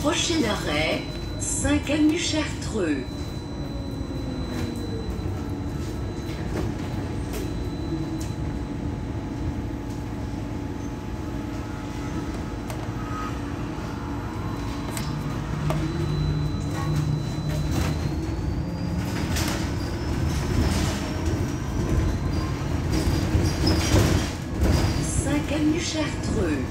Prochain arrêt, Saint-Canu-Chartreux. Saint-Canu-Chartreux.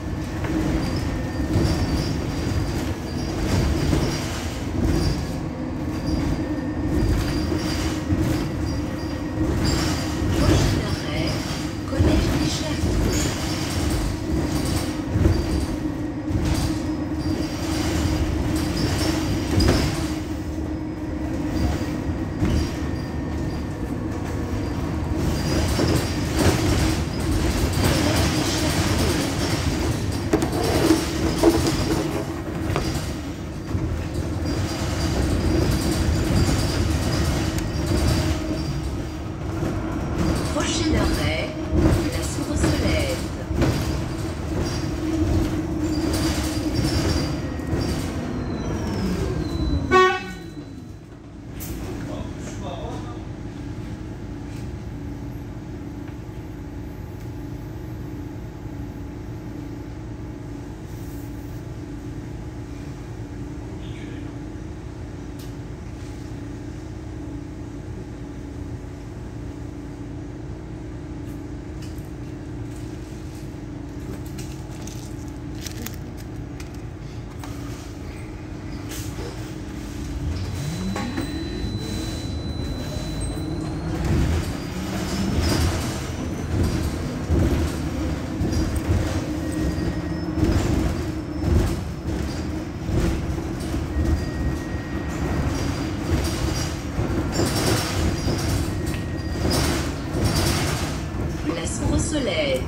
Brossolette.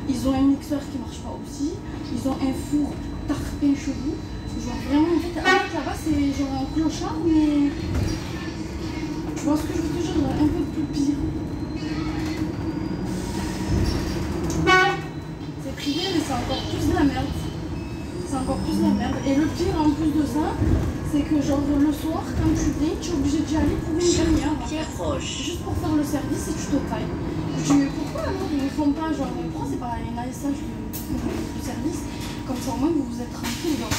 Ils ont un mixeur qui marche pas aussi. Ils ont un four tarpin chelou. Genre vraiment, en fait, là-bas, c'est genre un clochard, mais tu vois ce que je veux te dire, un peu plus pire. C'est privé, mais c'est encore plus de la merde. C'est encore plus de la merde. Et le pire, en plus de ça, c'est que genre le soir, quand tu viens, tu es obligé d'y aller pour une demi-heure. Juste pour faire le service et tu te tailles. Je dis, mais pourquoi alors ils ne font pas genre, pourquoi c'est pas un ASH du service? Comme ça au moins vous vous êtes tranquille, donc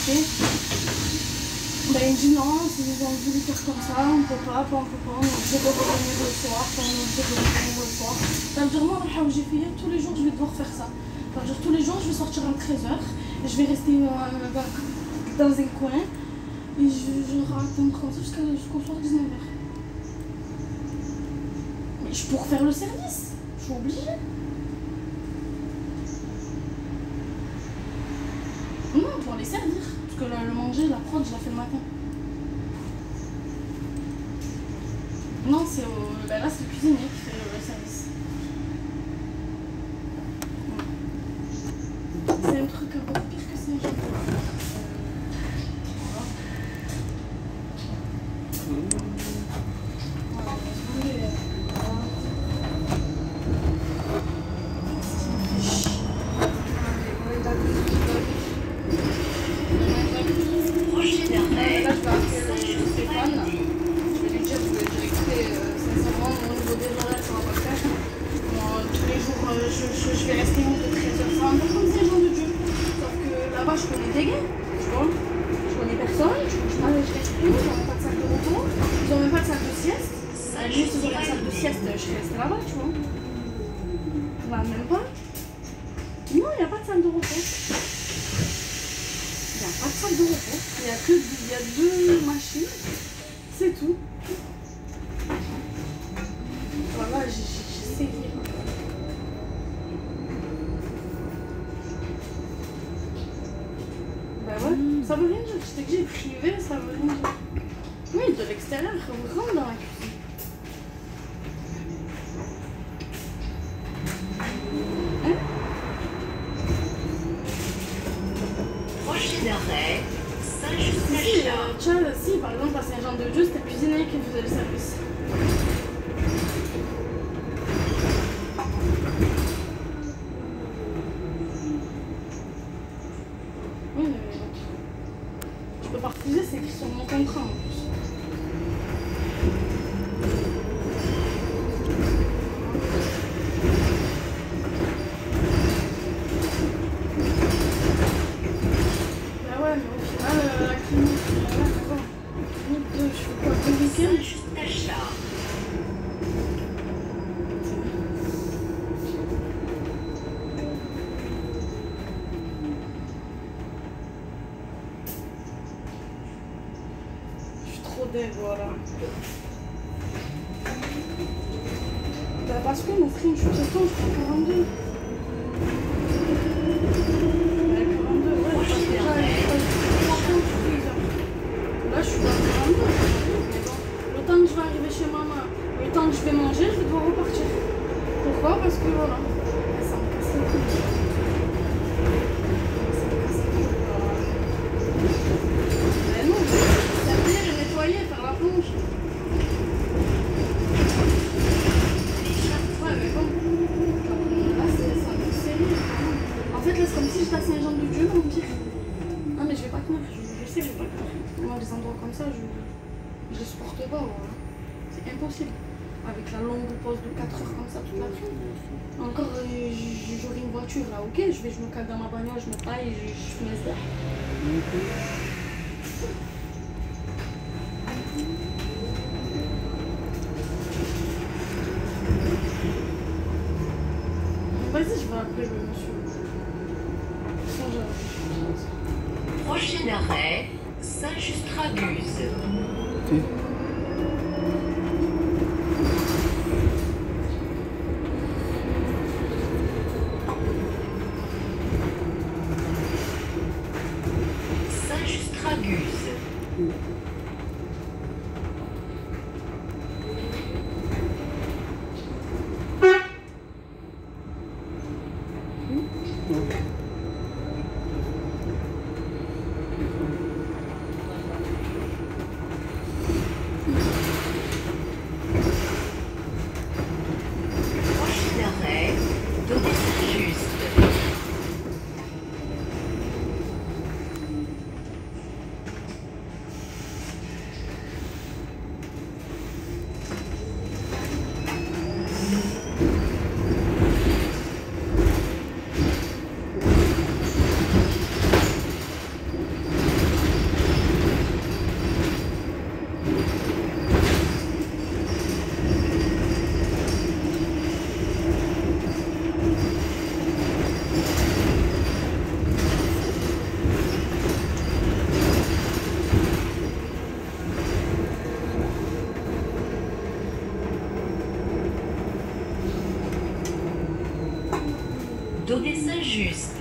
ben il dit non, si vous avez voulu faire comme ça, on peut pas, on peut pas, on est obligé de revenir le soir, on est obligé de revenir le soir. Ça veut dire moi, j'ai fait tous les jours je vais devoir faire ça. Ça veut dire tous les jours je vais sortir à 13h, et je vais rester dans un coin, et je raconte comme ça jusqu'au soir 19h. Mais je pour faire le service. Je suis obligée. Non, pour les servir. Parce que le manger, la prod, je la fais le matin. Non, c'est ben là, c'est le cuisinier qui fait le service. C'est un truc encore pire que ça. Je vais rester de 13h30 comme ces gens de Dieu. Sauf que la nuit, si j'aurais une salle de sieste, je serais restée là-bas, tu vois. Bah, même pas. Non, il n'y a pas de salle de repos. Il n'y a pas de salle de repos. Il y a 2 machines. C'est tout. Voilà, j'ai essayé. Bah ouais, ça veut rien dire. Je t'ai dit privé, ça veut rien dire. Oui, de l'extérieur, on rentre dans la cuisine. Hein? Prochain arrêt, Saint-Just-Achat. Si, par exemple, à Saint-Jean-de-Dieu, c'était le cuisinier qui faisait le service. Oui, mais je peux pas refuser, c'est écrit sur mon contrat en plus. Bah ouais, mais au final, la clinique, d'accord. Clinique de, je fais quoi, le week-end? Saint-Just-Achat. Voilà. Bah parce que mon frère, je suis tout le temps, je suis à 42. Bah 42, ouais, parce que déjà, là, je suis à 42. Mais bon, le temps que je vais arriver chez maman, le temps que je vais manger, je vais devoir repartir. Pourquoi? Parce que voilà, ça me casse les couilles. Mais non, servir et nettoyer, faire la plonge. Ouais, mais bon, là, c'est un peu sérieux. En fait, là, c'est comme si j'étais à Saint-Jean-de-Dieu, on me dit. Non, mais je vais pas tenir, je sais que je vais pas tenir. Moi, les endroits comme ça, je les supporte pas, voilà. C'est impossible. Avec la longue pause de 4 heures comme ça toute la journée. Encore, j'aurai une voiture là, ok, je me cale dans ma bagnole, je me taille, je me laisse là. Vas-y, je vais appeler le monsieur. Prochain arrêt, Saint-Just-Raguse. Saint-Just-Raguse. Prochain arrêt, Donnez-Saint-Just. Donnez Saint-Just.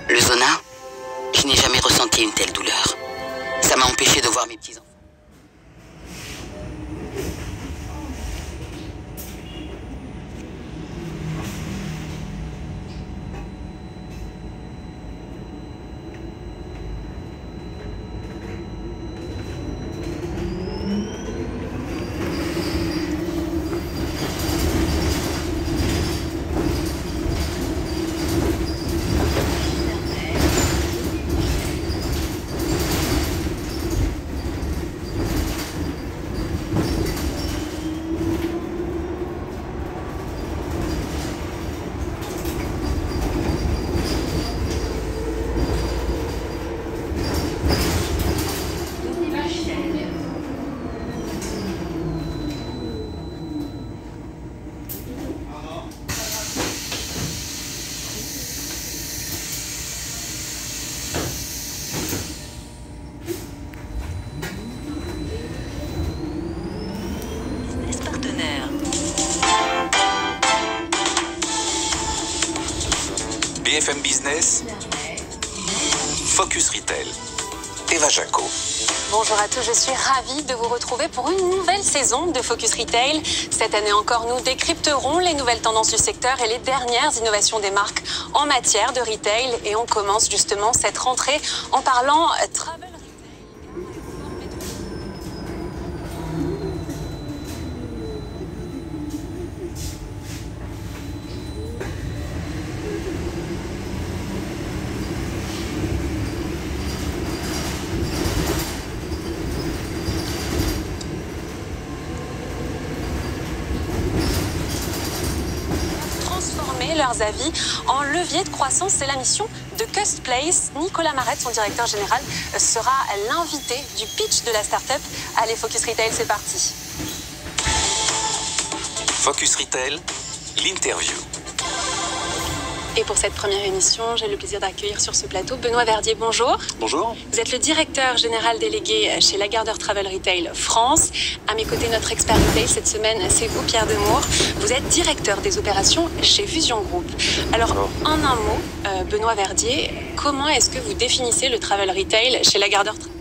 Le zona, je n'ai jamais ressenti une telle douleur. Ça m'a empêché de voir mes petits-enfants. BFM Business, Focus Retail, Eva Jaco. Bonjour à tous, je suis ravie de vous retrouver pour une nouvelle saison de Focus Retail. Cette année encore, nous décrypterons les nouvelles tendances du secteur et les dernières innovations des marques en matière de retail. Et on commence justement cette rentrée en parlant travel retail. Leurs avis en levier de croissance. C'est la mission de Custplace. Nicolas Marette, son directeur général, sera l'invité du pitch de la start-up. Allez, Focus Retail, c'est parti. Focus Retail, l'interview. Et pour cette première émission, j'ai le plaisir d'accueillir sur ce plateau Benoît Verdier. Bonjour. Bonjour. Vous êtes le directeur général délégué chez Lagardère Travel Retail France. À mes côtés, notre expert retail cette semaine, c'est vous, Pierre Demour. Vous êtes directeur des opérations chez Fusion Group. Alors, en un mot, Benoît Verdier, comment est-ce que vous définissez le travel retail chez Lagardère Travel ?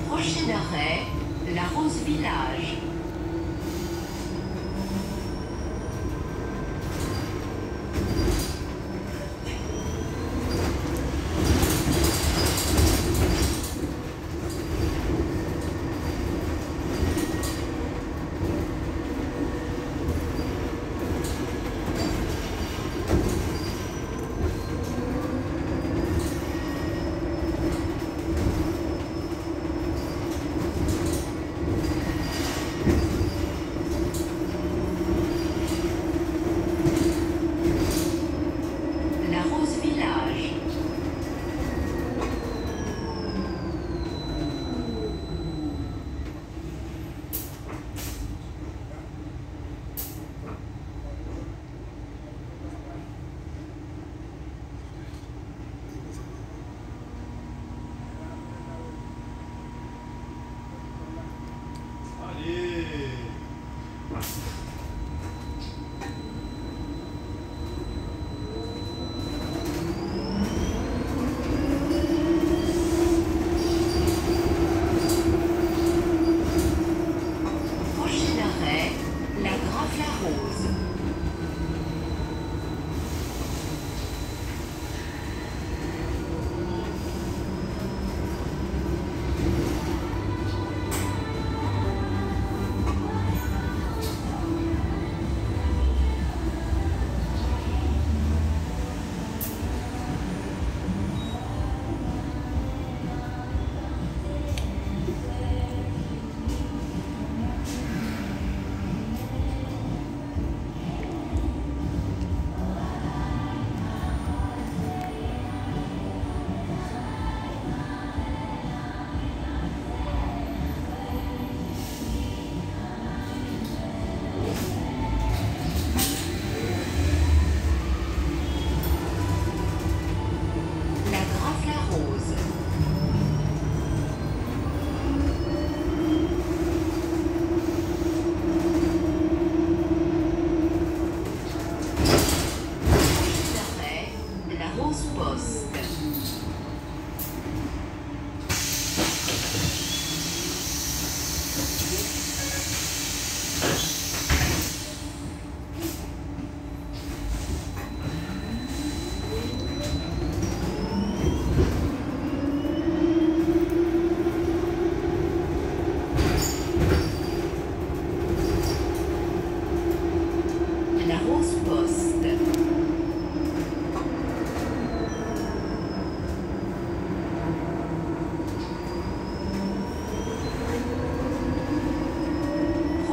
Prochain arrêt, la Rose Village.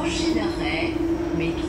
Prochain arrêt, métro